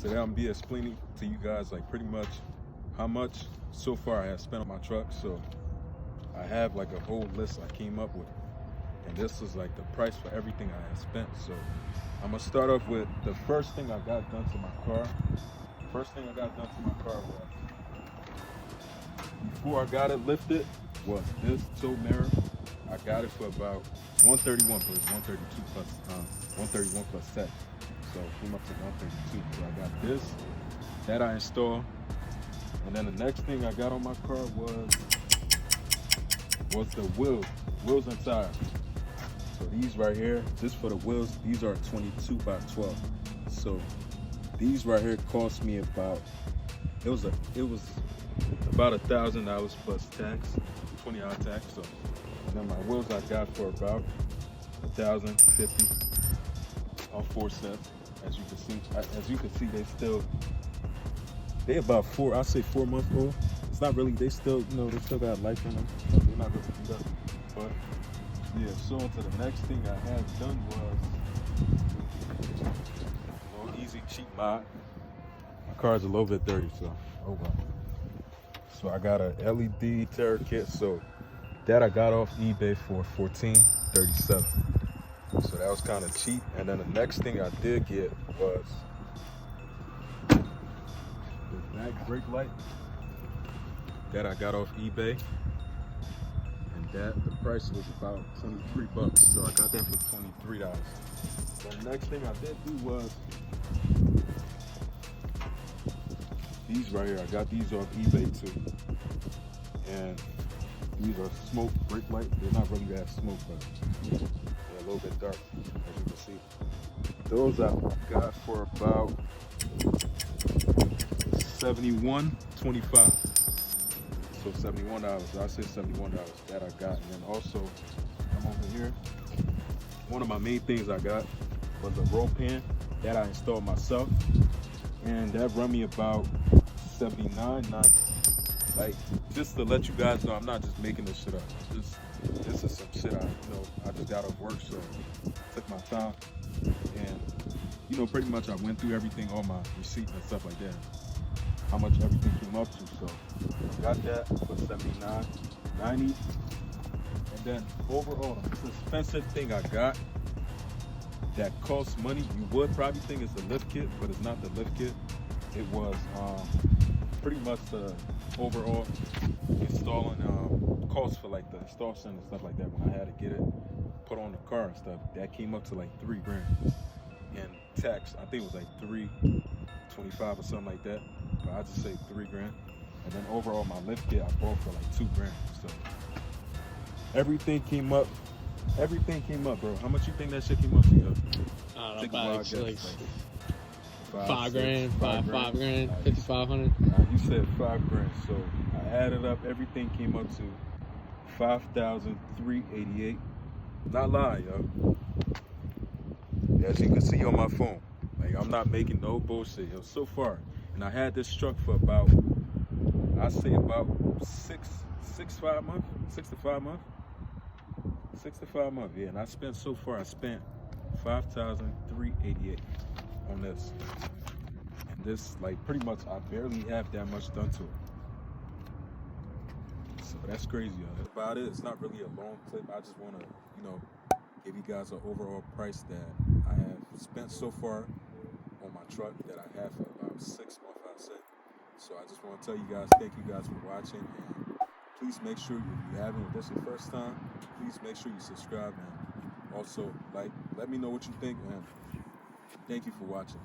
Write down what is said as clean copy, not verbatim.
today I'm gonna be explaining to you guys like pretty much how much so far I have spent on my truck. So I have like a whole list I came up with, and this is like the price for everything I have spent. So I'm gonna start off with the first thing I got done to my car. First thing I got done to my car was, before I got it lifted, was this tow mirror. I got it for about 131, but it's 132 plus 131 plus tax. So it came up to 132. So I got this, that I installed. And then the next thing I got on my car was the wheels and tires. So these right here, just for the wheels, these are 22 by 12. So these right here cost me about, it was about $1,000 plus tax, 20-hour tax. So, and then my wheels I got for about $1,050 on 4 sets. As you can see, they about 4 months old. It's not really, they still got life in them. So they're not really beat up. But yeah, so to the next thing I had done was a little easy cheap mod. My car's a little bit dirty, so oh well. So I got a LED terror kit. So that I got off eBay for $14.37. So that was kind of cheap. And then the next thing I did get was the back brake light that I got off eBay, and that the price was about $23. So I got that for $23. The next thing I did do was these right here. I got these off eBay too, and these are smoke brake lights. They're not really that smoke, but they're a little bit dark, as you can see. Those I got for about $71.25. So $71. I say $71 that I got. And then also, come over here. One of my main things I got was a roll pan that I installed myself, and that run me about $79.90. Like, just to let you guys know, I'm not just making this shit up. This is some shit I just got off work, so took my time, and pretty much I went through everything, all my receipts and stuff like that, how much everything came up to. So I got that for $79.90. And then overall, the expensive thing I got that costs money, you would probably think it's the lift kit, but it's not the lift kit. It was pretty much the overall installing cost for like the installation and stuff like that. When I had to get it put on the car and stuff, that came up to like $3 grand. And tax, I think it was like $325 or something like that. But I just say $3 grand. And then overall, my lift kit I bought for like $2 grand. So everything came up, bro. How much you think that shit came up to you? I don't know, about like $5 grand, $5 grand, 5,500. You said $5 grand, so I added up. Everything came up to $5,388. Not lying, yo. As you can see on my phone, like I'm not making no bullshit, yo. So far, and I had this truck for about, I say about 6 to 5 months. Yeah, and I spent $5,388 on this. And this, like, pretty much I barely have that much done to it. So that's crazy, yo. That's about it. It's not really a long clip. I just want to, give you guys an overall price that I have spent so far on my truck that I have for about 6 months, I say. So I just want to tell you guys, thank you guys for watching, and please make sure, if you haven't, if this is your first time, please make sure you subscribe, and also let me know what you think, and thank you for watching.